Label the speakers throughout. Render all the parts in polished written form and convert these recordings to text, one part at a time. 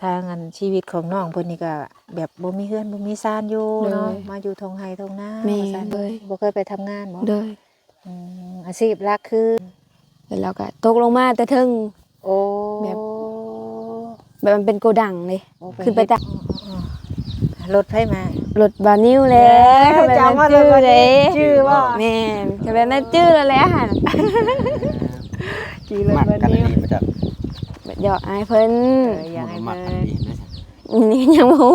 Speaker 1: ทางอันชีวิตของน้องเพิ่นนี่ก็แบบบ่มีเฮือนบ่มีซ่านอยู่เนาะมาอยู่ทงไห้ทงนาว่าซั่นบ่เคยไปทำงานบ่
Speaker 2: เลย
Speaker 1: อาชีพหลักคือ
Speaker 2: แล้วก็ตกลงมาแต่ถึง
Speaker 1: โอ้
Speaker 2: แบบมันเป็นโกดังเลยขึ้นไปตัก
Speaker 1: รถไผมาร
Speaker 2: ถบานิวแล้ว
Speaker 1: จำว่าชื่อเลยชื่อว่า
Speaker 2: แม่นก็แบบนั้นชื่อแล้วแหละหั่น
Speaker 1: กี่รถบานิว
Speaker 3: มาจาก
Speaker 2: หยอกอายเพิ่น
Speaker 1: อยากให้
Speaker 3: หมัก
Speaker 1: เพิ่
Speaker 3: กัน
Speaker 1: น
Speaker 3: ดีนะ
Speaker 2: นี่ยังบ่ฮู้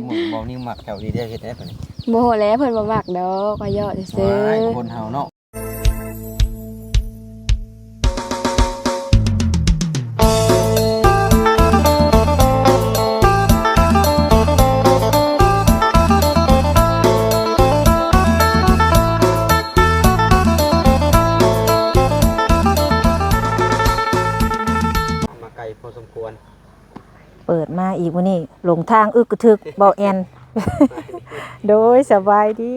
Speaker 3: หมูบอนี่หมักแถวดีได้เฮ็ดได้ปะนี่
Speaker 2: บ่ฮู้แล้วเพิ่นบ่มักดอกก็หยอกซื่อ
Speaker 3: คนเฮาเนาะมาไกลพอสมควร
Speaker 1: เปิดมาอีกมื้อนี้หลงทางอึกกระทึกเบาแอนโดยสบายดี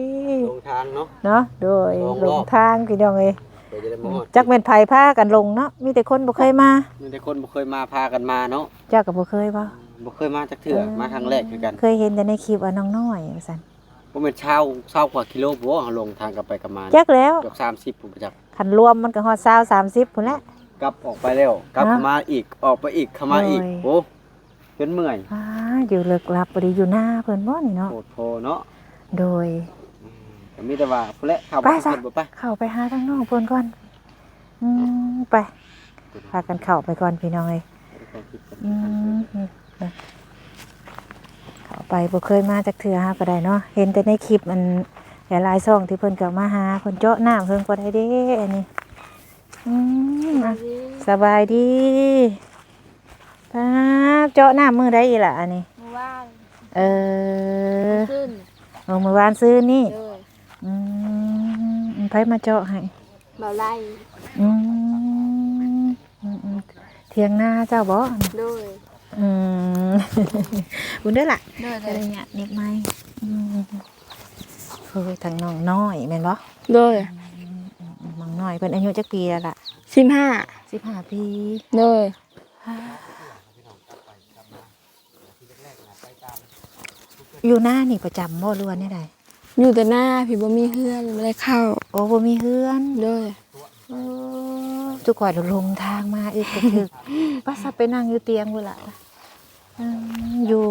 Speaker 3: ลงทางเนาะ
Speaker 1: เนาะโดยหลงทางพี่น้องเอ้ย
Speaker 3: เดี๋ยวจะได้มาฮอด
Speaker 1: จักแม่นไผพากันลงเนาะมีแต่คนบ่เคยมา
Speaker 3: มีแต่คนบ่เคยมาพากันมาเนาะ
Speaker 1: เจ้าก็บ่เคยบ่
Speaker 3: บ่เคยมาจักเทื่อมาครั้งแรกคือกัน
Speaker 1: เคยเห็นแต่ในคลิปว่าน้องน้อยว่าซั่น
Speaker 3: บ่แม่นเช้ากว่ากิโลบ่เฮาลงทางกลับไปกลับมา
Speaker 1: จักแล้ว
Speaker 3: เกือบ30พุ่นประจักษ์
Speaker 1: คันรวมมันก็ฮอด20 30พุ่นแหละ
Speaker 3: กลับออกไปแล้วกลับเข้ามาอีกออกไปอีกเข้ามาอีก
Speaker 1: โอ้ย
Speaker 3: โอ้จนเมื่อย
Speaker 1: อยู่ลึกลับบ่ได้อยู่หน้าเพิ่นบ่นี่เนาะ
Speaker 3: โคตรโพเนาะ
Speaker 1: โดย
Speaker 3: ก็มีแต่ว่าพุ่นแหละเข้า
Speaker 1: ไป
Speaker 3: บ้าน
Speaker 1: ซะ
Speaker 3: เพิ่นบ่ไป
Speaker 1: เข้าไปหาทางน้องเพิ่นก่อนไปพากันเข้าไปก่อนพี่น้องเอ้ยเข้าไปบ่เคยมาจักเทื่อหาก็ได้เนาะเห็นแต่ในคลิปมันหลายๆช่องที่เพิ่นก็มาหาเพิ่นเจาะน้ำเพิ่นก็ได้เด้อันนี้สบายดีเจาะน้ำมื้อใดอีหล่ะอันนี้
Speaker 2: ๆว่าง
Speaker 1: เออ
Speaker 2: ขึ้น
Speaker 1: เมื่อวานซื้อนี่
Speaker 2: เลย
Speaker 1: ไผมาเจาะให้
Speaker 2: บ่ไล่
Speaker 1: อืมเถียงหน้าเจ้าบ่
Speaker 2: เลย
Speaker 1: บุญเด้อล่ะ
Speaker 2: เลย
Speaker 1: อะไรเนี่ยเน็บไม้ทางน้องน้อยแม่นบ่
Speaker 2: เลย
Speaker 1: น้องน้อยเพิ่นอายุจักปีแล้วล่ะ
Speaker 2: 15
Speaker 1: 15ปี
Speaker 2: เลย
Speaker 1: อยู่หน้านี่ประจำบ่หรือว่าแนวใด
Speaker 2: อยู่แต่หน้าพี่บ่มีเฮือนบ่ได้เข้า
Speaker 1: โอ้บ่มีเฮือน
Speaker 2: เลย
Speaker 1: ทุกข่อยลงทางมาอีกก็คือป้าซับไปนั่งอยู่เตียงพุ่นล่ะอยู่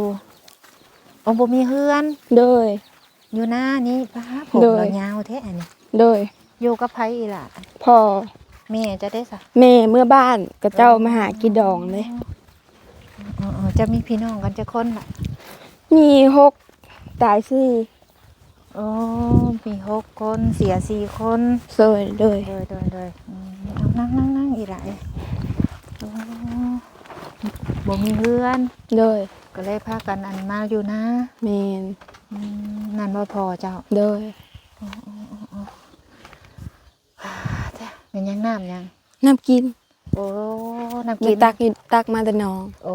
Speaker 1: บ่มีเฮือน
Speaker 2: เลย
Speaker 1: อยู่หน้านี่ป้าผม
Speaker 2: โดย
Speaker 1: เรายาวแท้อันนี้
Speaker 2: เลย
Speaker 1: อยู่กับไผอีหล่ะ
Speaker 2: พ่อ
Speaker 1: แม่จะได้ซะ
Speaker 2: แม่เมื่อบ้านก็เจ้ามาหากินดองเลย
Speaker 1: จะมีพี่น้องกันจักคนล่ะ
Speaker 2: มี6ตาย4
Speaker 1: โอ้มี6คนเสีย4คน
Speaker 2: สวยเลย
Speaker 1: โดยเอานั่งอีหล่ะโอ้บ่มีเฮือน
Speaker 2: เลย
Speaker 1: ก็เลยพากันอันมาอยู่นะ
Speaker 2: แม่น
Speaker 1: นั่นบ่พอเจ้า
Speaker 2: เลย
Speaker 1: จ้ะเป็นยังน้ำยัง
Speaker 2: น้ำกิน
Speaker 1: โอ้น้ำ
Speaker 2: กิ
Speaker 1: กิ
Speaker 2: น
Speaker 1: น
Speaker 2: ตักมาแต่หนอง
Speaker 1: โอ้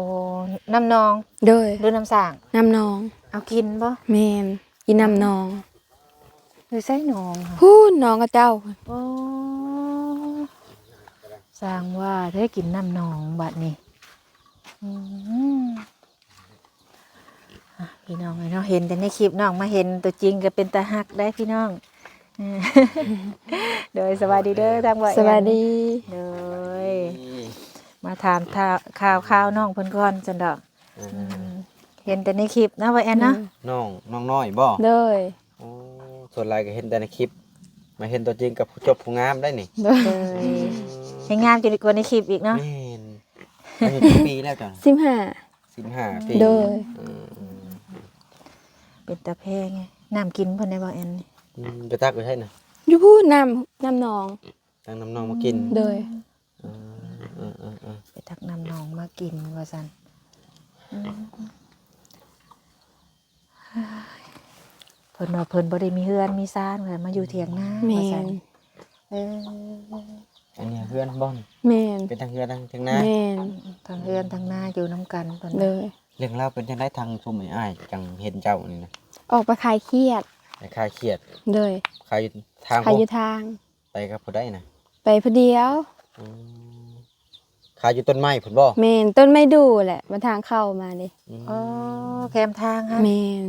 Speaker 1: น้ำนอง
Speaker 2: เลย
Speaker 1: หรือน้ำสร้าง
Speaker 2: น้ำหนอง
Speaker 1: เอากินบ่
Speaker 2: แม่นกินน้ำหนอง
Speaker 1: หรือใส่หนองค่ะ
Speaker 2: ฮู้หนองกับเจ้า
Speaker 1: โอ้สร้างว่าได้กินน้ำหนองบัดนี้พี่น้องเนาะเห็นแต่ในคลิปน้องมาเห็นตัวจริงก็เป็นตาฮักได้พี่น้องโดยสวัสดีเด้อทางบ่แอน
Speaker 2: สวัสดี
Speaker 1: โดยมาถามข่าวน้องเพิ่นก่อนจันดอกเห็นแต่ในคลิปนะบ่แอนเนาะ
Speaker 3: น้องน้อยบ่
Speaker 2: เลย
Speaker 3: โอ้ส่วนหลายก็เห็นแต่ในคลิปมาเห็นตัวจริงกับผู้จบผู้งามได้นี่
Speaker 1: เลยให้งามจนกว่าในคลิปอีกเนาะ
Speaker 3: แม่นอายุกี่ปีแล้วจ้ะ
Speaker 2: 15
Speaker 3: 15ปี
Speaker 2: โดย
Speaker 1: เป็นตาแพงไงน้ำกินเพิ่นได้บ่แอนนี่
Speaker 3: ไปตักไปให้น่ะ
Speaker 2: อยู่พูดน้ำหนอง
Speaker 3: ตั้งน้ำน้องมากิน
Speaker 2: เลย
Speaker 1: ไปตักน้ำหนองมากินว่าซั่นเพิ่นว่าเพิ่นบ่ได้มีเฮือนมีซ่านเพิ่นมาอยู่เถียงนา
Speaker 2: แม
Speaker 1: ว่าซั่
Speaker 2: น
Speaker 1: น
Speaker 3: อันนี้เพื่อนบ่น
Speaker 2: แมน
Speaker 3: เป็นทางเพื่อนทางหน้า
Speaker 2: แมน
Speaker 1: ทางเฮือนทางนาอยู่นํกันเพิ่น
Speaker 2: เลย
Speaker 3: เรื่องเล่าเป็นจังได๋ทางชุมอ้ายจังเห็นเจ้านี่นะ
Speaker 2: ออกไปคลายเครียด
Speaker 3: ไอ้คลายเครียด
Speaker 2: เลย
Speaker 3: คลายอยู่ทาง
Speaker 2: คลายอยู่ทาง
Speaker 3: ไปกับผู้ใดน่ะ
Speaker 2: ไปผู้เดียว
Speaker 3: ขายอยู่ต้นไม้พุ่นบ่
Speaker 2: แม่นต้นไม้ดูแหละมาทางเข้ามาดิ
Speaker 1: อ๋อแคมทางฮะ
Speaker 2: แม่น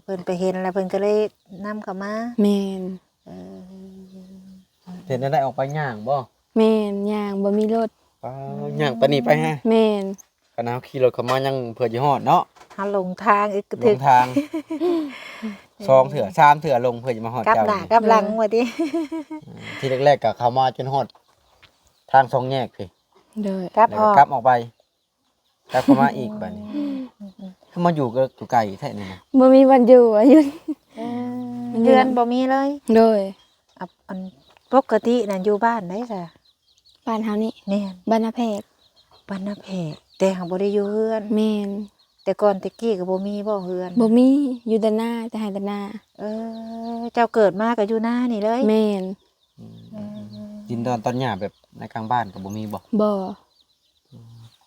Speaker 1: เพิ่นไปเห็นแล้วเพิ่นก็เลยนํเข้ามา
Speaker 2: แม่น
Speaker 1: เออ
Speaker 3: เห็นได้ออกไปย่างบ่
Speaker 2: แม่นย่างบ่มีรถ
Speaker 3: ย่างไปนี่ไปฮะ
Speaker 2: แม่น
Speaker 3: คณะขี่รถเข้ามายังเพื่อสิฮอดเนาะ
Speaker 1: หาหลงทางอีก
Speaker 3: ลงทาง2เถื่อ3เถื่อลงเพื่อจะมาฮอด
Speaker 1: กลับ
Speaker 3: เจ้า
Speaker 1: หน้ากลับหลังว่าติ
Speaker 3: ที่แรกๆก็เข้ามาจนฮอดทาง2แยกพี่
Speaker 2: โดย
Speaker 1: กลับ
Speaker 3: แล้ว
Speaker 1: อ
Speaker 3: ก็
Speaker 1: อก
Speaker 3: กลับออกไปกลับเข้ามาอีกบัดนี้ถ้ามาอยู่ก็อยู่ไกลแท้นี่นะ
Speaker 2: บ่มีวันอยู่อายุ
Speaker 1: เดือนบ่มีเลย
Speaker 2: โดย
Speaker 1: อันปกติน่ะอยู่บ้านได้จ้ะ
Speaker 2: บ้านเฮานี่
Speaker 1: แม่น
Speaker 2: บ้านนาแพก
Speaker 1: บ้านนาแพกแต่หังบ่ได้อยู่เฮือน
Speaker 2: แม่น
Speaker 1: แต่ก่อนตะกี้ก็บ่มีบ่เฮือน
Speaker 2: บ่มีอยู่แต่หน้าแต่ให้แต่หน้า
Speaker 1: เจ้าเกิดมาก็อยู่หน้านี่เลย
Speaker 2: แม่น
Speaker 3: ดินดอนตอนหญ้าแบบในกลางบ้านก็บ่มีบ่
Speaker 2: บ่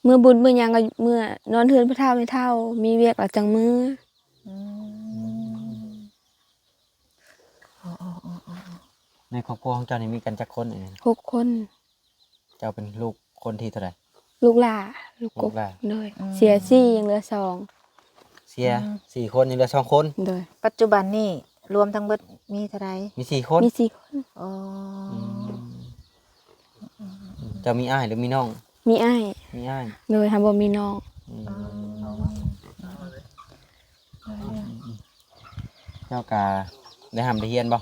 Speaker 2: เมื่อบุญเมื่อหยังก็เมื่อนอนเทือนพระเฒ่าไม่เท่า มีเวียกหลักจังมือ
Speaker 1: อืมอ๋อ
Speaker 3: ในครอบครัวของเจ้านี่มีกันจักคนนี่
Speaker 2: 6 คน
Speaker 3: เจ้าเป็นลูกคนที่เท่าไหร่
Speaker 2: ลูกหล่าลูกก
Speaker 3: ลู
Speaker 2: บ
Speaker 3: กหลาน
Speaker 2: โดยเสียซี่ยังเหลือ2
Speaker 3: เสีย4คนยังเหลือ2คน
Speaker 2: โดย
Speaker 1: ปัจจุบันนี่รวมทั้งเบิดมีเท่าไหร่
Speaker 3: มี4คน
Speaker 2: มี4 คน
Speaker 1: อ๋อ
Speaker 3: เจ้ามีอ้ายหรือมีน้อง
Speaker 2: มีอ้าย
Speaker 3: มีอ้าย
Speaker 2: โดยทำบ่มีน้อง
Speaker 3: เจ้ากาได้หำได้เฮียนบ่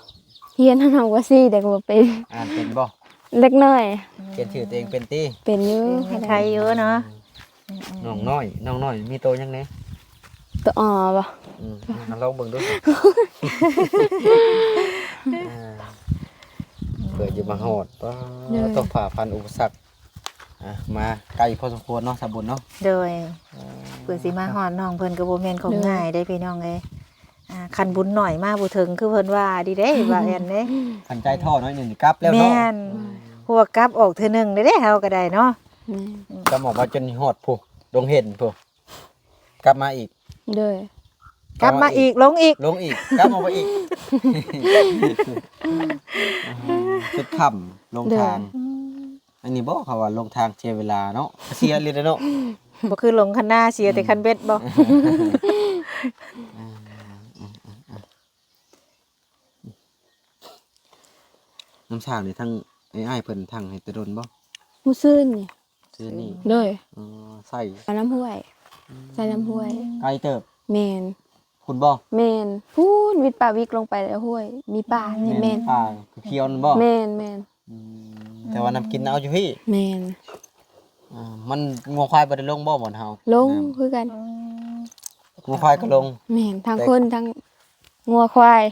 Speaker 2: เฮียนทำว่าซี่แต่ก็บ่เป็น
Speaker 3: อ่านเป็นบ่
Speaker 2: เล็กน้อย
Speaker 3: เขียนชื่อตัวเองเป็นติ
Speaker 2: เป็นอยู่
Speaker 1: มีใครเยอะเนาะ
Speaker 3: น้องน้อยมีโตยังไง
Speaker 2: ตัวอ๋อบ่
Speaker 3: ลองเบิ่งดูเผื่อจะมาโหดต้องผ่าฟันอุปสรรคมาไกลพอสมควรเนาะสาบุญเนาะ
Speaker 1: โดยเพื่อสิมาฮอดน้องเพิ่นก็บ่แม่นของง่ายได้พี่น้องเอ้ยคันบุญหน่อยมาบ่ถึงคือเพิ่นว่าดีเด้ว่าแม่นเด้
Speaker 3: ขันใจท่อน้อยหนึ่งกลับแล้ว
Speaker 1: แม่
Speaker 3: เนาะ
Speaker 1: นพวกกลับออกเทื่อนึงได้เฮาก็ได้เนาะ
Speaker 3: จะบอกว่าจนหอดผู้ลงเห็นผู้กลับมาอีก
Speaker 2: โดย
Speaker 1: กลับมาอีกลงอีก
Speaker 3: ลงอีกกลับออกมาอีกจุดค่ำลงทางอันนี้บอกเขาว่าลงทางเสียเวลาเนาะเสียเลยเนาะ
Speaker 1: บ่คือลงคันหน้าเสียแต่คันเบ็ดบ่
Speaker 3: น้ำชาเนี่ยทั้งไอ้เพิ่นทั้งให้ตะดนบ่
Speaker 2: ผู้ซื่นนี่
Speaker 3: ซื้อนี่
Speaker 2: โดย
Speaker 3: ใส่
Speaker 2: เอาน้ำห้วยใส่น้ำห้วย
Speaker 3: ไก่เติบ
Speaker 2: แมน
Speaker 3: คุณบ่
Speaker 2: แมนพูนวิดป่าวิกลงไปแล้วห้วย มีป่านี่แมน
Speaker 3: ปลาเคียวนั่นบ่
Speaker 2: แมนแมน
Speaker 3: แต่ว่าน้ำกินเอาอยู่พี่
Speaker 2: แมน
Speaker 3: มันงัวควายบ่ได้ลงบ่บ่อนเฮา
Speaker 2: ลงคือกัน
Speaker 3: งัวควายก็ลง
Speaker 2: แมนทั้งคนทั้งงัวควาย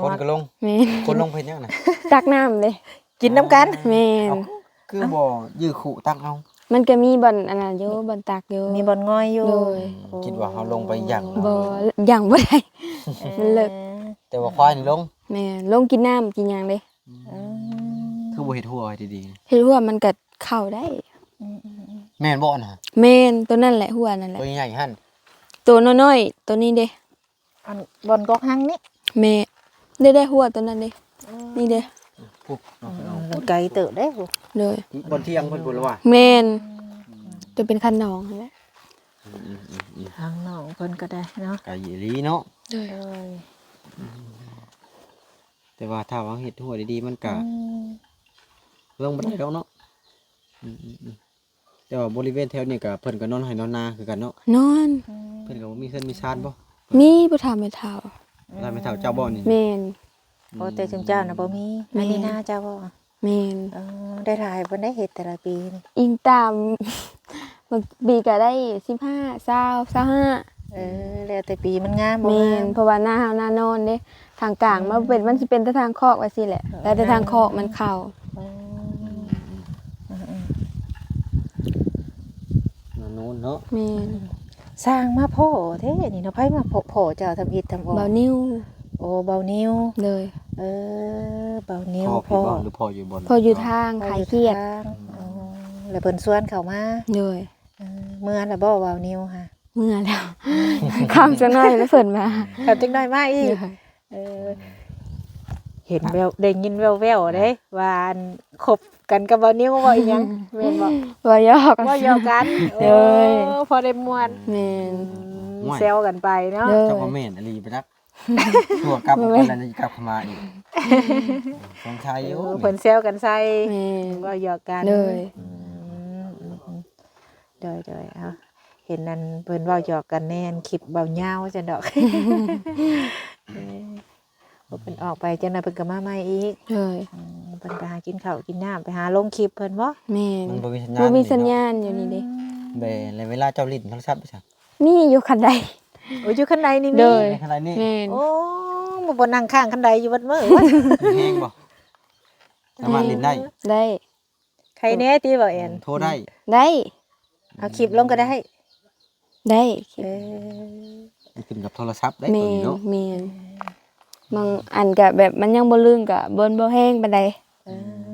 Speaker 3: คนก็ลง
Speaker 2: แมน
Speaker 3: คนลงเพิ่นยังน่ะ
Speaker 2: ตักน้ำเลย
Speaker 1: กินน้ำกัน
Speaker 2: แมน
Speaker 3: คือบ่ยื้อขู่ตั้งเอา
Speaker 2: มันก็มีบ่อนอันนั้นอยู่บ่อนตักอยู่
Speaker 1: มีบ่อนง่อยอยู่
Speaker 2: โดย
Speaker 3: คิดว่าเฮาลงไปอย่าง
Speaker 2: บ่อย่างบ่ได้ มันเลิก
Speaker 3: แต่ว่าควายนี่ลง
Speaker 2: แม่นลงกินน้ำกินหยังเด้
Speaker 3: คือบ่เฮ็ดหัวให้ดี
Speaker 2: เฮ็ดว่ามันก็เข้าได้
Speaker 3: ๆแม่นบ่น่ะ
Speaker 2: แม่นตัวนั่นแหละหัวนั่นแหละ
Speaker 3: ตัวใหญ่หั่น
Speaker 2: ตัวน้อยๆตัวนี้เด้
Speaker 1: อันบ่อนกอกหังนี่
Speaker 2: แม่ได้หัวตัวนั้นเด้นี่เด้
Speaker 3: ปุ๊บเนาะ
Speaker 1: ไกลเติบได้บ่
Speaker 2: เลย
Speaker 3: บนเที่ยงเพิ่นบ่ล่ะว่า
Speaker 2: แม่นจะเป็นคันนองนั่นแหละ
Speaker 1: ทางน้องเพิ่นก็ได้เนาะ
Speaker 3: ไก่อีหลีเนาะ
Speaker 2: เลย
Speaker 1: เอ้ย
Speaker 3: แต่ว่าถ้าว่าเฮ็ดหัวดีๆมันก็ลงบ่ได้ดอกเนาะแต่ว่าบริเวณแถวนี้ก็เพิ่นก็นอนให้นอนนาคือกันเนาะ
Speaker 2: นอน
Speaker 3: เพิ่นก็บ่มีเส้นมีชานบ่
Speaker 2: มีผู้เฒ่าไม่เฒ่า
Speaker 3: ถ้าไม่เท่าเจ้าบ่นี่
Speaker 2: แม่น
Speaker 1: พอแต่จุมเจ้าน่ะบ่มีอันนี้นาเจ้าบ่
Speaker 2: แม่น
Speaker 1: ได้หลายบ่ได้เฮ็ดแต่ละปีนี่
Speaker 2: อิงตามบางปีก็ได้15 20 25
Speaker 1: แล้วแต่ปีมันงามบ่
Speaker 2: แม่
Speaker 1: งาน ม
Speaker 2: เพราะว่าหน้าเฮาหน้านอนเด้ทางกลางมันสิเป็นแต่ทางคอกว่าซี่แหละแล้วแต่ทางคอกมันเข้า
Speaker 3: นู้นเนาะ
Speaker 2: แม่น
Speaker 1: สร้างมาพ่อแท้นี่เนาะไผมาพ่อเจ้าทำอิฐทำออก
Speaker 2: เบานิ้ว
Speaker 1: โอ้เบานิ้ว
Speaker 2: เลย
Speaker 1: เบานิ้ว
Speaker 3: พ่อพี่บ่หรือพ่ออยู่บน
Speaker 2: พออยู่ทางขายเครียด
Speaker 1: แล้วเพิ่นสวนเข้ามา
Speaker 2: เลย
Speaker 1: เมื่อแล้วบ่เบานิ้วค่ะ
Speaker 2: เมื่อแล้ว คำจังหน่อยแล้วเพิ่นมา
Speaker 1: ครับจังได้มาอีก
Speaker 2: เลย
Speaker 1: เห็นแววได้ยินแววๆเด้ว่าอันครบ กันกับบ่นิ้วบ่อีหยังแม่นบ่
Speaker 2: บ่หยอก
Speaker 1: บ่หยอกกัน
Speaker 2: เอ้ย
Speaker 1: พอได้ม่วน
Speaker 2: แม่น
Speaker 1: แซวกันไปเนาะ
Speaker 2: เด้อ
Speaker 3: เจ้าบ่แม่นอลีไปนักชั่วกลับออกไปแล้วจะกลับเข้ามาอีกสงสัยอยู่
Speaker 1: เพิ่นแซวกันใส่
Speaker 2: แม่น
Speaker 1: บ่หยอกกัน
Speaker 2: เด้อ
Speaker 1: โดยเอาเห็นนั่นเพิ่นเว้าหยอกกันแน่นคลิปเบาเหย้าจังดอกบ่เพิ่นออกไปจังได๋เพิ่นก็มาใหม่อีก
Speaker 2: เด้อ
Speaker 1: เพิ่นไปหากินข้าวกินน้ำไปหาลงคลิปเพิ่นบ่
Speaker 2: แม่น
Speaker 3: มันบ่มีสัญญาณ
Speaker 2: บ่มีสัญ
Speaker 3: นี่เนาะ
Speaker 2: ญาณอยู่นี่เด้
Speaker 3: เบแล้วเวลาเจ้าลิ้นโทรศัพท์ไปซะ
Speaker 2: มีอยู่คันใด
Speaker 1: โอ้ยอยู่คันใดนี่มี
Speaker 2: เด้อ
Speaker 3: ในขณะนี้
Speaker 2: แม่น
Speaker 1: โอ้บ่นั่งข้างคันใดอยู่บัดมื้อวะ
Speaker 3: แฮงบ่สามารถลิ้นได้
Speaker 2: ได้
Speaker 1: ใครแน่ติบ่แอน
Speaker 3: โทรได้
Speaker 2: ได้
Speaker 1: เอาคลิปลงก็ได้
Speaker 2: ได้
Speaker 1: เออ
Speaker 3: มันขึ้นกับโทรศัพท์ได้
Speaker 2: แม่
Speaker 3: ตัวนี้
Speaker 2: น
Speaker 3: เนาะ
Speaker 2: แม่นบางอันก็แบบมันยังบ่ลื่นก็บ่แห้งปานใด
Speaker 1: เออ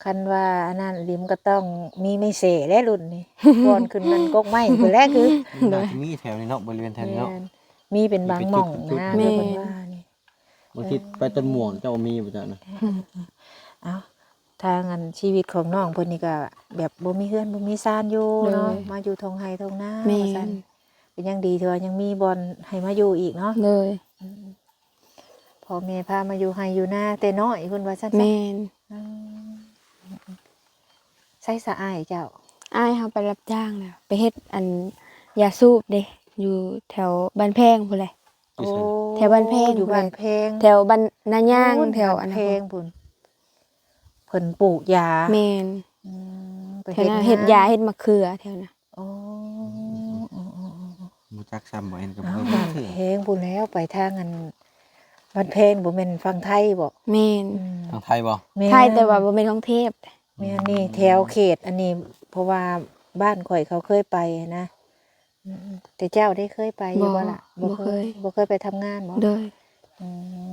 Speaker 1: คันว่าอันนั้นลิมก็ต้องมีไม่เสและรุ่นนี่ ก่อนขึ้นมันกกไม้คือแรกคือ
Speaker 3: น่าจะมีแถวนี้เนาะบริเวณแถวนี้เนาะ
Speaker 1: แม่นมีเป็นบางหม่องนะ
Speaker 2: แม่
Speaker 1: เพิ่นว่านี่
Speaker 3: บางทีไปต้นม่วงเจ้ามีบ่จ้ะนะ
Speaker 1: เอ้าทางอันชีวิตของน้องเพิ่นนี่ก็แบบบ่มีเฮือนบ่มีซ่านอยู่เนาะมาอยู่ทงไห้ทงนา
Speaker 2: แม่
Speaker 1: ว่าซั่
Speaker 2: น
Speaker 1: นเป็นยังดีเถอะยังมีบ่อนให้มาอยู่อีกเนาะ
Speaker 2: เลย
Speaker 1: พ่อแม่พามาอยู่ไห้อยู่นาแต่น้อยเพิ่นว่าซั่นๆ
Speaker 2: แม่น
Speaker 1: อืมใส่สะอายเจ้า
Speaker 2: อ้ายเฮาไปรับจ้างแล้วไปเฮ็ดอันยาสูบเด้อยู่แถวบ้านแพงพุ่นแหละ
Speaker 1: โอ้
Speaker 2: แถวบ้านแพง
Speaker 1: อยู่บ้านแพง
Speaker 2: แถวบ้านนาย่าง
Speaker 1: พูน
Speaker 2: แถว
Speaker 1: บ้า
Speaker 2: อัน
Speaker 1: แพ
Speaker 2: นั้น
Speaker 1: งพุ่นเพิ่นปลูกยา
Speaker 2: แม่น
Speaker 1: อืมไป
Speaker 2: แถวนั้นเฮ็ดยาเฮ็ดมะเขือแถวนั้น
Speaker 1: โอ้
Speaker 3: บ่จักซ้ำบ่เห็นก็บ่
Speaker 1: เอา
Speaker 3: เคย
Speaker 1: บ้าน
Speaker 3: ถือ
Speaker 1: แพงพุ่นแล้วไปทางอันบ้านแพงบ่แม่นฝั่งไทยบ่
Speaker 2: แม่น
Speaker 1: อืม
Speaker 3: ทางไทยบ่
Speaker 1: แม่น
Speaker 2: ไทยแต่ว่าบ่แม่นของเทพ
Speaker 1: แม่นนี่แถวเขตอันนี้ เพราะว่าบ้านข่อยเขาเคยไปนะอืมแต่เจ้าได้เคยไปอยู่บ่ล่ะบ่เคยไปทำงานบ่
Speaker 2: เด้อ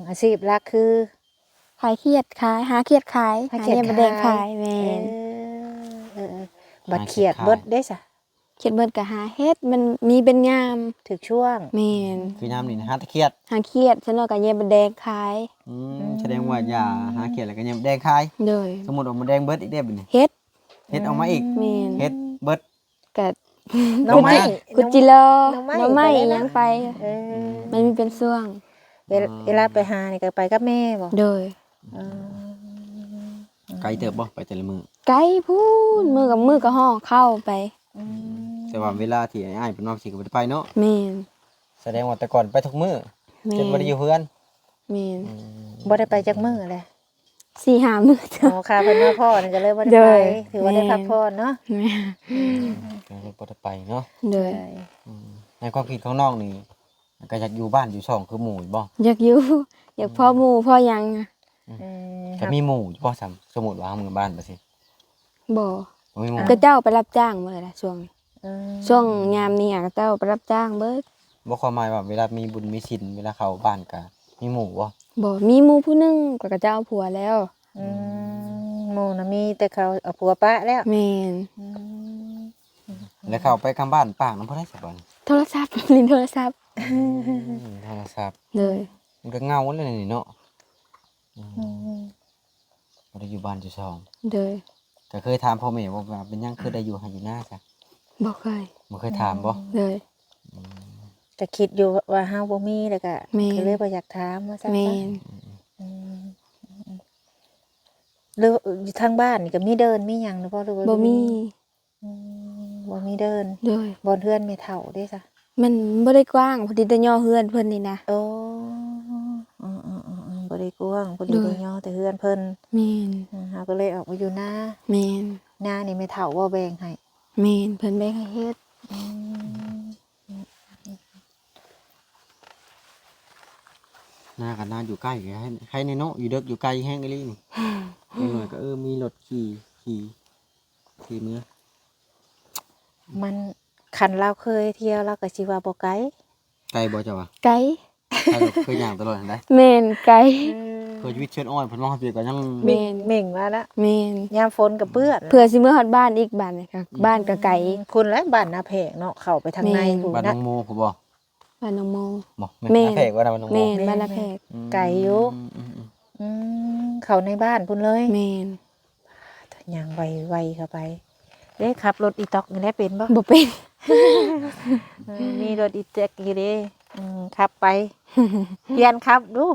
Speaker 1: อาชีพหลักคือ
Speaker 2: ขายเครียดขายหาเครียดขาย
Speaker 1: หา
Speaker 2: หา
Speaker 1: เครียด
Speaker 2: เนี่ยมาแดง
Speaker 1: ขา
Speaker 2: ขาย ยแม่น
Speaker 1: บัตรเขียดเบิดได้ซะ
Speaker 2: เครียดเบิดก็หาเฮ็ดมันมีเป็นยาม
Speaker 1: ถึกช่วง
Speaker 2: แม่น
Speaker 3: คือยามนี่นะหาตะเคียด
Speaker 2: หาเครียดฉันว่าก็แยมมาแดงขาย
Speaker 3: แสดงว่าอย่าหาเขียดแล้วก็ยังแดงคาย
Speaker 2: เด้อ
Speaker 3: สมมุติว่ามันแดงเบิดอีกได้บัดนี้
Speaker 2: เฮ็ด
Speaker 3: เฮ็ดออกมาอีก
Speaker 2: แม่น
Speaker 3: เฮ็ดเบิด
Speaker 2: ก็
Speaker 1: น้องไม้
Speaker 2: กุจิโล
Speaker 1: น้องไม้
Speaker 2: น้องไม้
Speaker 1: ไปได้นะ
Speaker 2: ยังไป
Speaker 1: เออ
Speaker 2: มันมีเป็นช่วง
Speaker 1: เวลาไปหานี่ก็ไปกับแม่บ่
Speaker 2: เด้อ
Speaker 1: เออ
Speaker 3: ไกลเติบบ่ไปแต่ละมื้อ
Speaker 2: ไกลพูนมือกับมือก็ห่อเข้าไป
Speaker 1: อืม
Speaker 3: แต่ว่าเวลาที่อ้ายเพิ่นว่าสิก็บ่ได้ไปเนาะ
Speaker 2: แม่น
Speaker 3: แสดงว่าแต่ก่อนไปทุกมื้อ
Speaker 2: แม่
Speaker 3: จนบ่ได้อยู่เฮือน
Speaker 2: แม่น
Speaker 1: บ่ได้ไปจักมื้อเลย
Speaker 2: 4-5มื้อเจ้า
Speaker 1: อ๋อค่ะเพิ่นมาพ่อนี่ก็เลยบ่ได้
Speaker 2: เด้
Speaker 1: ไป
Speaker 2: อ
Speaker 1: ถือว่าได้
Speaker 2: แม่
Speaker 1: พักผ่อนเนาะ
Speaker 2: แม่น
Speaker 3: ก็เลยบ่ได้ไปเนาะ
Speaker 2: เด้อ
Speaker 3: ในความคิดของน้องนี่ก็อยากอยู่บ้านอยู่ช่องคือหมู่อยู่บ่
Speaker 2: อยากอยู่อยากพ่อหมู่พ่อหยังอะ
Speaker 1: อืม
Speaker 3: ก็มีหมู่อยู่บ่ซ้ำสมมุติว่าเฮามือบ้านไปสิ
Speaker 2: บ่
Speaker 3: บ่มีหมู่
Speaker 2: ก็เจ้าไปรับจ้างมื้อละช่วงนี้
Speaker 1: อืม
Speaker 2: ช่วงยามนี้อะก็เจ้าไปรับจ้างเบิด
Speaker 3: บ่ความหมายว่าเวลามีบุญมีศีลเวลาเข้าบ้านก็มีหมู่บ่
Speaker 2: บ่มีหมู่ผู้หนึงก็เจ้าผัวแล้ว
Speaker 1: อืมหมู่น่ะมีแต่เขาเอาผัวปะแล้ว
Speaker 2: แม่น
Speaker 1: อืม
Speaker 3: แล้วเข้าไปกำบ้านปากน้ำบ่ได้สักบ่นี่
Speaker 2: โทรศัพท์ ลินโทรศัพท์
Speaker 3: โทรศัพท์
Speaker 2: เลย
Speaker 3: มันก็เหงาเลยนี่เนาะ
Speaker 1: อืม
Speaker 3: บ่ได้อยู่บ้านอยู่ช่อง
Speaker 2: เลย
Speaker 3: ก็เคยถามพ่อแม่ว่าเป็นหยังคือได้อยู่ให้อยู่หน้าจ้ะ
Speaker 2: บ่เคย
Speaker 3: บ่เคยถามบ่
Speaker 2: เลย
Speaker 1: ก็คิดอยู่ว่าเฮาบ่มีแล้วก็
Speaker 2: แม่น
Speaker 1: ก็เลยบ่อยากถามว่าซั่น
Speaker 2: แม่
Speaker 1: ซะ
Speaker 2: น
Speaker 1: อืมหรืออยู่ทางบ้านนี่ก็มีเดินมีหยังหรือบ่หรือว่า
Speaker 2: บ่มี
Speaker 1: อืมบ่มีเดิน
Speaker 2: เลย
Speaker 1: บ่เฮือนไม่เฒ่าเด้ซะ
Speaker 2: มันบ่ได้กว้างพอดีแต่ย่อเฮือนเพิ่นนี่นะ
Speaker 1: โอ้บ่ได้กว้างบ่ได้
Speaker 2: โดย
Speaker 1: ได้ย่อแต่เฮือนเพิ่น
Speaker 2: แม่น
Speaker 1: เฮาก็เลยออกมาอยู่นา
Speaker 2: แม่น
Speaker 1: นานี่ไม่เฒ่าบ่แบ่งให้
Speaker 2: แม่นเพิ่นแบ่งให้เฮ็ด
Speaker 1: อืม
Speaker 3: หน้ากับหน้าอยู่ใกล้ก็ให้ในเนาะอยู่เด็กอยู่ไกลแห้งอีหลีนี่จังหน่อยก็มีรถขี่เมื่อ
Speaker 1: มันคันเราเคยเที่ยวเราก็สิว่าบ่ไกล
Speaker 3: ไกลบ่เจ้าว่ะ
Speaker 2: ไกล
Speaker 3: ถ้าเราเคยย่างตลอดหั่นได้
Speaker 2: แม่นไกล
Speaker 3: เคยชีวิตเชิญอ้อยเพิ่นว่าเฮาเปียกก็ยัง
Speaker 2: แม่น
Speaker 1: เม่งมาแล้ว
Speaker 2: แม่น
Speaker 1: ยามฝนก็เปื้อน
Speaker 2: เพื่อสิมื้อฮอดบ้านอีกบ้านนี่ก็บ้านก็ไกล
Speaker 1: คุณและบ้านนาแพงเนาะเข้าไปทางใน
Speaker 2: แม่น
Speaker 1: ผู้
Speaker 3: บ้านน้
Speaker 1: นะ
Speaker 3: องโมผมบ่
Speaker 2: บ้านน้องโม
Speaker 3: บ่
Speaker 2: แม่
Speaker 3: แม่นแพกว่าบ้านน้องโม
Speaker 2: แม่นบ้านละแพก
Speaker 3: อืม
Speaker 1: ไกลอยู่
Speaker 3: อืม
Speaker 1: อืม เข้าในบ้านพุ่นเลย
Speaker 2: แม่น
Speaker 1: ย่างไวๆเข้าไปเด้ขับรถอีตอกนี่แหละเป็นบ่
Speaker 2: บ่เป็น
Speaker 1: มีรถอีแจ็คอยู่เด้ขับไปเรียนขับดู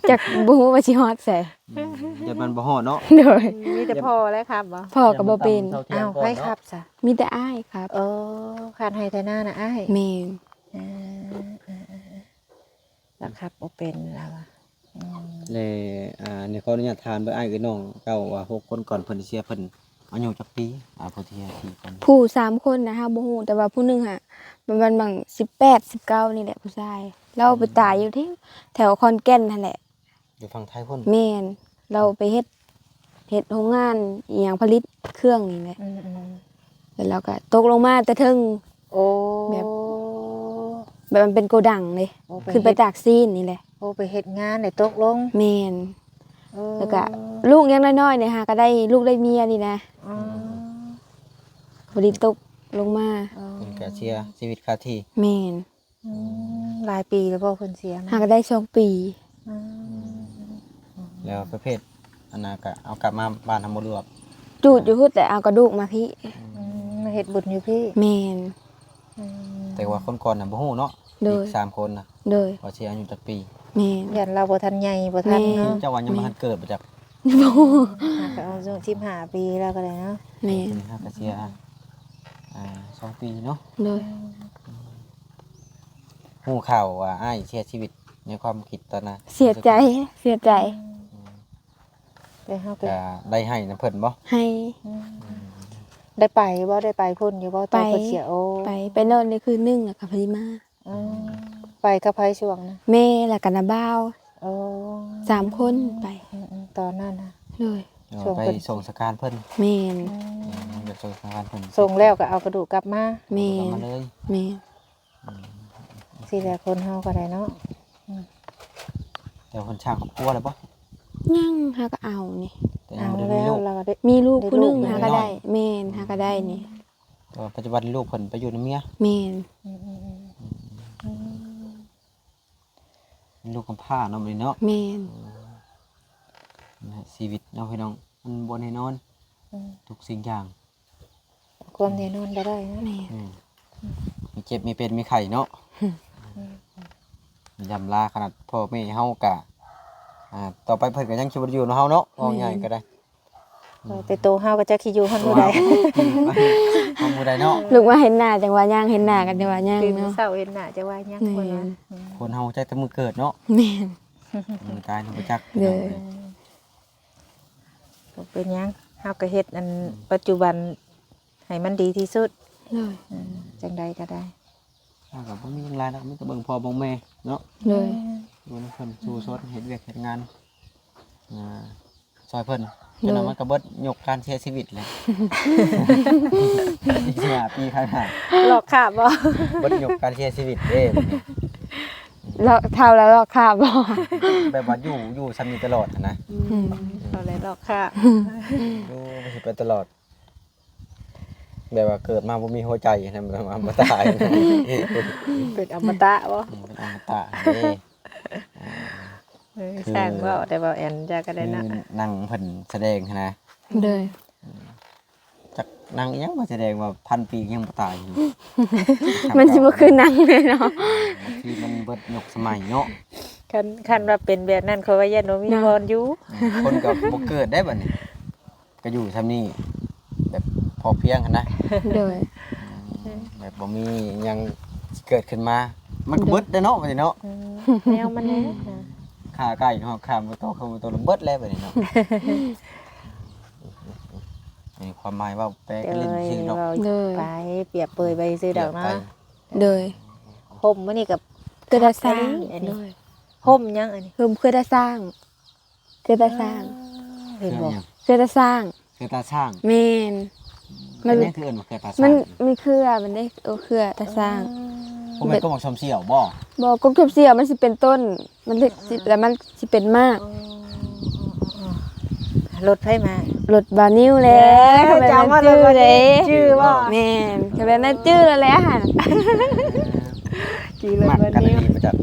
Speaker 2: จักบ่ฮู้ว่าสิฮอดไส
Speaker 3: อย่ามันบ่ฮอดเนาะ
Speaker 2: โดย
Speaker 1: มีแต่พ่อแล้วครับบ่
Speaker 2: พ่อก็บ่เป็น
Speaker 1: อ้าวให้ครับซะ
Speaker 2: มีแต่อ้ายครับ
Speaker 1: คานให้แต่หน้าน่ะอ้าย
Speaker 2: แม่น
Speaker 1: แล้วครับบ่เป็นแล้วอ่ะ
Speaker 3: เลยนี่ขออนุญาตถามเบิ่งอ้ายกับน้องเจ้าว่า6คนก่อนเพิ่นสิเสียเพิ่นอายุจักปีผู้ที่ที่ก่อน
Speaker 2: ผู้3คนนะคะบ่ฮู้แต่ว่าผู้หนึงอะมันบาง18 19นี่แหละผู้ชายเราไปตายอยู่ที่แถวขอนแก่นนั่นแหละ
Speaker 3: อยู่ฝั่งไทยพุ่น
Speaker 2: แม่นเราไปเฮ็ดโรงงานอีหยังผลิตเครื่องนี่แหละแล้วเราก็ตกลงมาแต่เทิง
Speaker 1: โอ้
Speaker 2: แบบมันเป็นโกดังเลย
Speaker 1: โอ้
Speaker 2: ขึ้นไปตากซีนนี่แหละ
Speaker 1: โอ้ไปเฮ็ดงานได้ตกลง
Speaker 2: แม่นแล้วก็ลูกยังน้อยๆเนี่ยค่ะก็ได้ลูกได้เมียนี่นะพอดีตกลงมา
Speaker 3: เพิ่นก็เสียชีวิตคาที่
Speaker 2: แม่น
Speaker 1: หลายปีแล้วบ่เพิ่นเสียมา
Speaker 2: หาก็ได้2 ปี
Speaker 3: แล้วประเภทอันน่ะก็เอากลับมาบ้านทำบ่รวบ
Speaker 2: จูดอยู่พุ่นแต่เอากระดูกมาพี่
Speaker 1: มาเฮ็ดบุญอยู่พี่
Speaker 2: แม่น
Speaker 3: แต่ว่าคนก่อนน่ะบ่ฮู้เนาะ
Speaker 2: โดย
Speaker 3: อีก3คนน่ะ
Speaker 2: โดย
Speaker 3: ว่าสิอายุจักปี
Speaker 2: แม่น
Speaker 1: ยันเราบ่ทันใหญ่บ่ทันเนาะ
Speaker 3: เจ้าวันยังบ่ทันเกิดบ่จัก
Speaker 1: ก็เอาช่วง15ปีแล้วก็ได้เนาะ
Speaker 2: แม่น
Speaker 3: เพิ่นหาก็เสีย2 ปีเนาะ
Speaker 2: โดย
Speaker 3: ฮู้ข่าวว่าอ้ายเสียชีวิตในความคิดตอนน่ะ
Speaker 2: เสียใจเสียใจ
Speaker 1: ไปเฮาไป
Speaker 3: ก็ได้ให้นํเพิ่นบ่
Speaker 2: ให้
Speaker 1: ได้ไปบ่ได้ไปพุ่นอยู่บ่ตอนเพิ่นเสียโอ้
Speaker 2: ไปนอนในคืนนึงแล้วก็พอดีมา
Speaker 1: ไปกับไผช่วงนะ
Speaker 2: แม่แล้วก็น้าบ่าว
Speaker 1: โอ้
Speaker 2: 3 คนไป
Speaker 1: ตอนนั้นนะ
Speaker 2: เลย
Speaker 1: ส่ง
Speaker 3: ไป
Speaker 1: เพิ่น
Speaker 3: ส่งสการเพิ่น
Speaker 2: แม่น
Speaker 3: เดี๋ยวส่งสการเพิ่น
Speaker 1: ส่งแล้วก็เอากระดูกกลับมา
Speaker 2: แม่
Speaker 3: เอา
Speaker 2: น
Speaker 3: มาเลย
Speaker 2: แม่น
Speaker 1: สิแลคนเฮาก็ได้เนาะ
Speaker 3: เดี๋ยวคนช่างครอบครัวแล้วบ่
Speaker 2: ยังหาก็เอานี่
Speaker 3: แต่ยั
Speaker 1: เอา
Speaker 3: งบ่ได้
Speaker 1: แล้
Speaker 3: มี
Speaker 1: ว
Speaker 3: ลูก
Speaker 1: เราก็ได้
Speaker 2: มีลูก
Speaker 1: ได้
Speaker 2: ผู้หนึง
Speaker 1: ลูก
Speaker 2: หาก็ได้แม่นหาก็ได้นี่
Speaker 3: แต่ว่าปัจจุบันลูกเพิ่นไปอยู่นำเมีย
Speaker 2: แม่น
Speaker 3: เป็นลูกกำพร้าเนาะมื้อนี้เนาะ
Speaker 2: แม่น
Speaker 3: ชีวิตเนาะพี่น้องมันบ่แน่นอนทุกสิ่งอย่าง
Speaker 1: ความแน่นอนบ่ได้นะ
Speaker 2: แม่น
Speaker 3: มีเจ็บมีเป็นมีไข้เนาะยำลาขนาดพ่อแม่เฮากะต่อไปเพิ่นก็ยังสิบ่ได้อยู่เนาะเฮาเนาะว่าง่ายก็ได้
Speaker 1: แต่โตเฮาก็จะคิดอยู่หั่นบ่ได้
Speaker 3: เฮาบ่ได้เนาะ
Speaker 2: ลูกว่าเห็นหน้าจังว่าย่างเห็นหน้ากันจังว่าย่าง
Speaker 1: ตื่น
Speaker 2: เนาะ
Speaker 1: เช้าเห็นหน้าจะว่าหยังคนว่า
Speaker 3: คนเฮาใจแต่มือเกิดเนาะ
Speaker 2: แม่น
Speaker 3: มือตายบ่จัก
Speaker 2: เด้อ
Speaker 1: ก็เป็นหยังเฮาก็เฮ็ดอันปัจจุบันให้มันดีที่สุด
Speaker 2: เลย
Speaker 1: จังใดก็ได้
Speaker 3: เฮาก็บ่มีหยังหลายนะมีแต่เบิ่งพ่อเบิ่งแม่เนาะ
Speaker 2: เลย
Speaker 3: อยู่นำเพิ่นสู้สดเฮ็ดเวียกเฮ็ดงานซอยเพิ่นจนว่ามันก็เบิดยกการเสียชีวิตเลยอีก5ปีข้างหน้า
Speaker 1: หลอกขาบบ่
Speaker 3: เบิดยกการเสียชีวิตเด้
Speaker 2: เราเท่าแล้วเราขาบ่
Speaker 3: แบบว่าอยู่ซ้ำนี้ตลอดอะนะ
Speaker 1: เอาเลยหลอกขาบ
Speaker 3: อยู่บ่สิไปตลอด แบบว่าเกิดมาบ่มีหัวใจนะมันมาบ่ตายนะ
Speaker 1: เป็นอมตะบ่
Speaker 3: เป็นอมตะเด้
Speaker 1: สร้างเว้าแต่ว่าแอนจะก็ได้
Speaker 3: คือ
Speaker 1: นะ
Speaker 3: นั่งเพิ่นแสดงหั้นนะ
Speaker 2: เลย
Speaker 3: จักนั่งอิหยังมาแสดงว่า1,000 ปียังบ่ตายอยู่
Speaker 2: มันสิบ่คือหนังเลยเนาะ
Speaker 3: ที่มันเบิดยกสมัยเนาะ
Speaker 1: คันว่าเป็นแบบนั้นเขาว่ายันบ่มีพรอยู่
Speaker 3: คนก็บ่เกิดได้บัดนี้ก็อยู่ซ้ำนี้แบบพอเพียงหั้นนะ
Speaker 2: เลย
Speaker 3: แบบบ่มีหยังเกิดขึ้นมา มันก็เบิดได้เนาะบัดนี้เนาะ
Speaker 1: แนวมันแน่
Speaker 3: ขาไก่เนาะขาบ่โตเข้าบ่โตระเบิดแล้วบัดนี้เนาะนี่ความหมายว่าแปล
Speaker 1: ก็
Speaker 3: ก็
Speaker 1: เล
Speaker 3: เล่น
Speaker 1: ย
Speaker 3: ชื่อเนาะ
Speaker 1: เราไปเปรียบเปรยไปซื้อดอกเนาะ
Speaker 2: เลย
Speaker 1: ห่มมื้อนี้กับ
Speaker 2: เกิดได้สร้าง
Speaker 1: อันนี้
Speaker 2: เลย
Speaker 1: ห่มยังอันนี้
Speaker 2: คือเพื่อได้สร้างเกิดได้สร้าง
Speaker 1: เห็นบ่
Speaker 2: เกิดได้สร้าง
Speaker 3: คือตาช่าง
Speaker 2: แม่น
Speaker 3: มันนี่คือเอิ้นว่าคือตาช่าง
Speaker 2: มันมีเครือมันได้เครือแต่สร้าง
Speaker 3: ผมเป็นก็บอกชมเสี่ยวบ่
Speaker 2: บอกกบทบเสียมันสิเป็นต้น มันสิแล้วมันสิเป็นมาก
Speaker 1: รถไผมาร
Speaker 2: ถบานิวแล้ว
Speaker 1: จำว่ารถ
Speaker 2: จื้อ
Speaker 1: บานิว
Speaker 2: เด้
Speaker 1: ชื่อบ่
Speaker 2: แม่นก็เป็นนั่นจื้อแล้วแหละหั่น
Speaker 1: กี่รถ
Speaker 3: มัก
Speaker 1: บัด
Speaker 3: กัน
Speaker 1: นี้
Speaker 3: ดีประจักษ์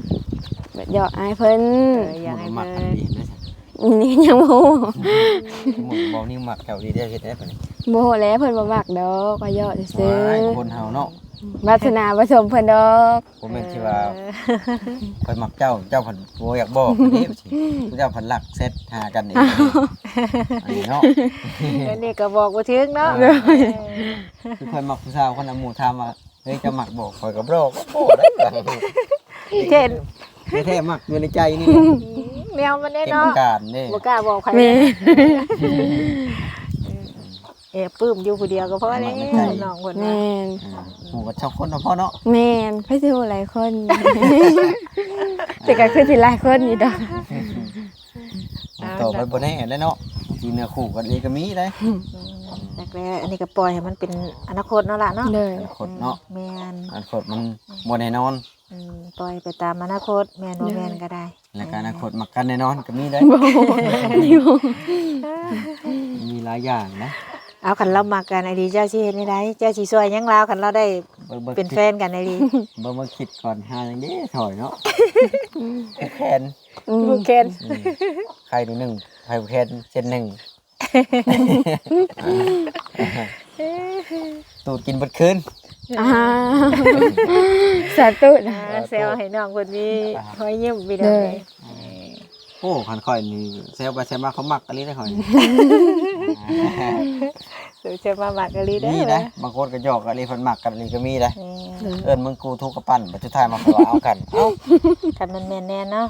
Speaker 2: แบบหยอกอายเพิ่น
Speaker 1: อยากให้
Speaker 3: มัก
Speaker 1: เพิ่
Speaker 3: กัน
Speaker 1: น
Speaker 3: ดีนะ
Speaker 2: นี่ยังบ่ฮู้
Speaker 3: หมู่บ่นี่มักแถวดีได้เฮ็ดได้ปะนี่
Speaker 2: บ่ฮู้แล้วเพิ่นบ่มักดอกก็ย่อซื่อ
Speaker 3: ว้ายคนเฮาเนาะ
Speaker 2: ๆวาสนาผสมเพิ่นดอก
Speaker 3: บ่แม่นที่ว่าข่อยมักเจ้าเจ้าเพิ่นบ่อยากบอกเด้สิเจ้าเพิ่นรักเซตหากันเองอันนี้เนาะ
Speaker 1: อันนี้ก็บอกบ่ถึงเนาะ
Speaker 3: คือข่อยมักผู้สาวคนน่ะหมู่ถามว่าเฮ้ยเจะมักบ่ข่อยก็บ่บ่ได้กัน
Speaker 1: เช่น
Speaker 3: แท้ๆมักอยู่ในใจนี่
Speaker 1: แนวมันแน่
Speaker 3: เก็บ
Speaker 1: เนาะ
Speaker 3: อาการเด้
Speaker 1: บ่กล้าบอกใคร
Speaker 2: แม่
Speaker 1: ปลื้มอยู่ผู้เดียวก็พอแล้วน้องเพิ่น
Speaker 2: แม่น
Speaker 3: หมู่ก็ชอบคนเนาะพ่อเนาะ
Speaker 2: แม่นเพิ่นสิฮู้หลายคน แต่ก็คือสิหลายคนอยู่ดอก
Speaker 3: ต่อไปบ่แน่แล้วเนาะสิเนื้อคู่กันอีกก็มีได้
Speaker 1: แรกๆอันนี้ก็ปล่อยให้มันเป็นอนาคตเนาะล่ะเนาะ
Speaker 2: เลย
Speaker 3: คนเนาะ
Speaker 1: แม่น
Speaker 3: อนาคตมันบ่แน่นอน
Speaker 1: ปล่อยไปตามอนาคตแม่นบ่แม่นก็ได้
Speaker 3: แล้วก็อนาคตมักกันแน่นอนก็มีได้
Speaker 2: บ่นี่บ่
Speaker 3: มีหลายอย่างนะ
Speaker 1: เอาคันเรามากันไอ้ดีเจ้าสิเฮ็ดได้ไดเจ้าสิช่วยหยังลาวคันเราได้
Speaker 3: บิ่ง
Speaker 1: เป็นแฟนกันไอ้ดี
Speaker 3: เบิ่งคิดก่อนหาจังได๋ถอยเนาะแขน
Speaker 1: ลูกแคน
Speaker 3: ใครนี่หนึ่งใครแขนเส้นหนึ่งตูดกินเบิดคืน
Speaker 2: อ่าสาธุนะ
Speaker 1: เซลให้น้องคนนี้คอยยิ้มไป
Speaker 2: เล
Speaker 1: ได้
Speaker 2: ย
Speaker 3: โอ้คันข่อยนี่แซวไปแซวมาเขามักอันนี้ได้ข่อยนี่
Speaker 1: สูเชื่อมาหมักกะลีได้
Speaker 3: มีนะบางคนก็หยอกอันนี้เพิ่นมักกันอันนี้ก็มีได้เอิ้นมึงกูทุกกระปั้นบัดสุดท้ายมาขอเอากันเอ้า
Speaker 1: คันมันแม่นแน่เนาะ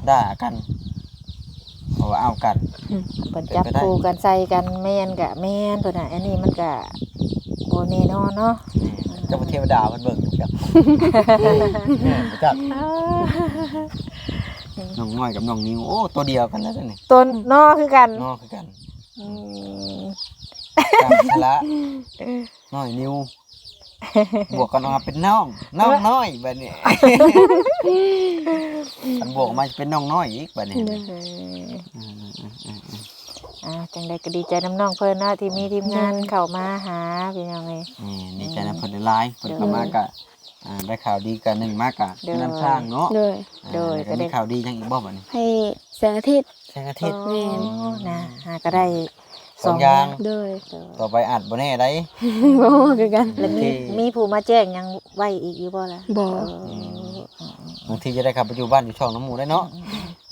Speaker 3: ด่ากันเพราะว่าเอากัน
Speaker 1: เพิ่นจับคู่กันใส่กันแม่นกะแม่นเพิ่นน่ะอันนี้มันก็บ่แน่นอนเนาะ
Speaker 3: เจ้าพระเทวดาเพิ่นเบิ่งจักจักน้องน้อยกับน้องนิวโอ้ตัวเดียวกันแล้วนี่
Speaker 1: ต้นนอคือกัน
Speaker 3: น้อคือกัน
Speaker 1: อืม
Speaker 3: กามชละน้อยนิวบวกกันออกมาเป็นน้องน้อยแบบนี้อันบวกมาเป็นน้องน้อยอีกแบบนี้
Speaker 1: จังใดก็ดีใจน้ำน้องเพิ่นเนาะที่มีทีมงานเข้ามาหาพี่น้องเอ้ย
Speaker 3: นี่ใจนะเพิ่นได้หลายเพิ่นเข้ามากะได้ข่าวดีกันหนึ่งมากะนำทางเนาะ
Speaker 2: เลย
Speaker 3: ก็ได้ข่าวดียังอีกบ่บัดนี้
Speaker 2: ให้แสงอาทิตย์
Speaker 3: แสงอาทิตย์
Speaker 2: แม่น
Speaker 1: นะหาก็ได้
Speaker 3: สองอย่าง
Speaker 2: เลย
Speaker 3: ต่อไปอัดบ่แน่ได้
Speaker 2: บ่คือกัน
Speaker 1: แล้วมีผู้มาแจ้งยังไว้อีกอยู่บ่ล่ะ
Speaker 2: บ่
Speaker 3: บางทีจะได้ขับไปอยู่บ้านอยู่ช่องน้ำหมูได้เนาะ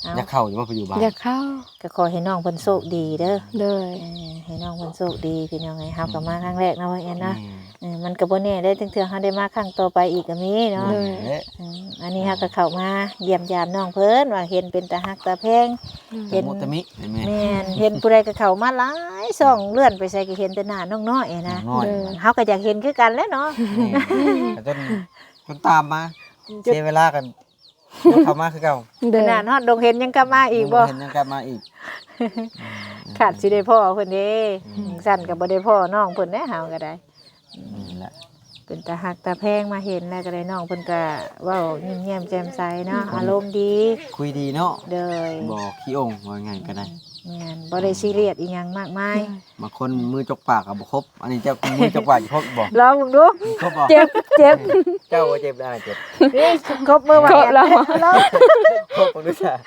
Speaker 1: เอา
Speaker 3: อยากเข้าอยู่บ่ไปอยู่บ้าน
Speaker 2: อยากเข้า
Speaker 1: ก็ขอให้น้องเพิ่นโชคดีเด้อ
Speaker 2: เลย
Speaker 1: ให้น้องเพิ่นโชคดีพี่น้องเอ้ยเฮาก็มาครั้งแรกเนาะว่าแอนนะมันก็บ่แน่ได้ถึงเทื่อเฮาได้มาครั้งต่อไปอีกก็มีเนาะอันนี้เฮาก็เข้ามาเยี่ยมยามน้องเพิ่นว่าเห็นเป็นตาฮักตาแพง
Speaker 3: เห็นมุตมิเห็นไหม
Speaker 1: แม่นเห็นผู้ใดก็เข้ามาหลายช่องเลื่อนไปใส่ก็เห็นแต่หน้าน้องน้อยนะ
Speaker 3: น้อย
Speaker 1: เฮาก็อยากเห็นคือกันแหล้วเนาะ
Speaker 3: แต่จนตามมาเสียเวลากันเข้ามาคือเก่า
Speaker 2: เดิ
Speaker 1: ข
Speaker 2: น
Speaker 1: นาดฮอดดงเห็นยังกลับมาอีกบ่
Speaker 3: เห็นยังกลับมาอีก
Speaker 1: ขาดสิได้พ่อเพิ่นเด้สั่นก็บ่ได้พ่อน้องเพิ่นแน่เฮาก็ได้
Speaker 3: นี่แหละ
Speaker 1: เป็นตาหักตาแพงมาเห็นแล้วก็ได้น้องเพิ่นก็เว้ายิ้มแย้มแจ่มใสเนาะอารมณ์ดี
Speaker 3: คุยดีเนาะ
Speaker 1: เด้อ
Speaker 3: บอกขี้องว่าไงก็ได้
Speaker 1: แม่นบ่ได้ซีเรียสอีหยังมากมาย
Speaker 3: บางคนมือจกปากกับบ่ครบอันนี้เจ้ามือจกปากครบบ่
Speaker 1: ลองมึงดู
Speaker 3: ครบบ่
Speaker 1: เจ็บเจ็บ
Speaker 3: เจ้าว่าเจ็บได้เจ็บ
Speaker 1: นี่ครบมือว่า
Speaker 2: ครบแล้ว
Speaker 1: ลอง
Speaker 3: ครบบ่รู้จัก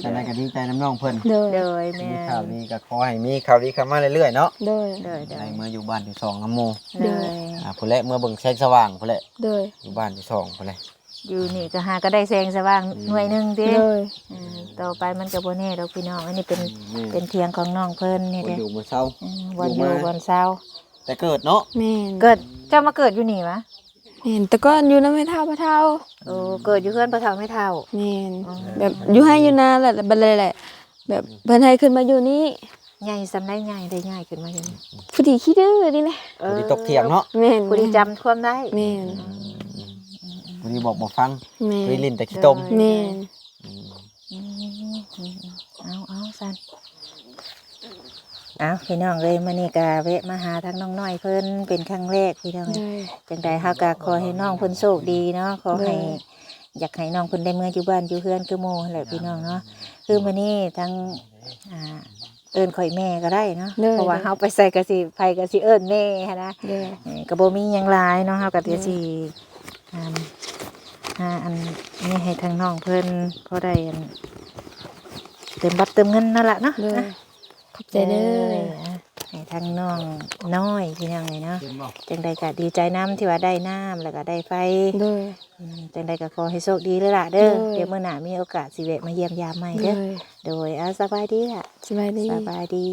Speaker 3: แต่นั้นก็ดีใจน้ำน้องเพิ่น
Speaker 2: เลย
Speaker 1: เด้อ
Speaker 3: มี
Speaker 1: แม่
Speaker 3: ข่าวดีก็ขอให้มีข่าวดีเข้ามาเรื่อยๆเนาะ
Speaker 2: เลย
Speaker 1: เด้อ
Speaker 3: ในเมื่ออยู่บ้านที่2น้ำโม
Speaker 1: เด้อ
Speaker 3: พุ่นแหละเมื่อเบิ่งแสงสว่างพุ่นแหละ
Speaker 2: เลย
Speaker 3: อยู่บ้านที่2พุ่นแหละ
Speaker 1: อยู่นี่ก็หาก็ได้แสงสว่างหน่วยหนึงติ
Speaker 2: เลย
Speaker 1: ต่อไปมันก็บ่แน่ดอกพี่น้องอันนี้เป็นเทียงของน้องเพิ่นนี่
Speaker 3: บ่
Speaker 1: เด้
Speaker 3: อยู่บ่เศร้า
Speaker 1: วันอยู่วันเช้า
Speaker 3: แต่เกิดเนาะ
Speaker 2: แม่น
Speaker 1: เกิดเจ้ามาเกิดอยู่นี่วะ
Speaker 2: แม่นแต่ก่อนอยู่นำแม่เฒ่าพ่อเฒ่า
Speaker 1: โอ้เกิดอยู่เพื่อนพ่อเฒ่าไม่เฒ่า
Speaker 2: แม่นแบบอยู่ให้อยู่นาแหละบัดเลยแหละ แบบเพิ่นให้ขึ้นมาอยู่นี่
Speaker 1: ใหญ่สำได้ใหญ่ได้ใหญ่ขึ้นมาอยู่นี่
Speaker 2: ผู้ที่ขี้ดื้อนี่แหละ
Speaker 3: บ่ได้ตกเถียงเนาะ
Speaker 2: แม่น
Speaker 1: ผู้ที่จำความได้
Speaker 2: แม่น
Speaker 3: บ่ได้บอกบ่ฟัง
Speaker 2: แม่น
Speaker 3: คุยลิ้นแต่ขี้ต้ม
Speaker 2: แม่น
Speaker 1: เอาสันเอาพี่น้องเลยมานี่กะแวะมาหาทั้งน้องน้อยเพิ่นเป็นครั้งแรกพี่น้อง
Speaker 2: เลย
Speaker 1: จังใดเฮาก็ขอให้น้องเพิ่นโชคดีเนาะขอให้อยากให้น้องเพิ่นได้เมื่ออยู่บ้านอยู่เฮือนคือหมู่นั่นแหละพี่น้องเนาะคือมื้อนี้ทั้งเอิ้นข่อยแม่ก็ได้เนาะเพราะว่าเฮาไปใส่กะสิไผกะสิเอิ้นแม่หันนะ
Speaker 2: เลย
Speaker 1: ก็บ่มีหยังหลายเนาะเฮาก็สิห อันนี้ให้ทางน้องเพิ่นพอได้อันเติมบัตรเติมเงินนั่นล่ะเนาะ
Speaker 2: เลยขอบใจเด้อ
Speaker 1: ให้ทางน้องน้อยพี่น้องเลยเนาะจังใดก็ดีใจน้ำที่ว่าได้น้ำแล้วก็ได้ไฟ
Speaker 2: เลย
Speaker 1: จังใดก็ขอให้โชคดีเลยล่ะเด้อ
Speaker 2: เลย
Speaker 1: เดี๋ยวมื้อหน้ามีโอกาสสิแวะมาเยี่ยมยามใหม่
Speaker 2: เล
Speaker 1: เด้อย โดยสบายดีอ่ะ
Speaker 2: สบายดี
Speaker 1: สบายดี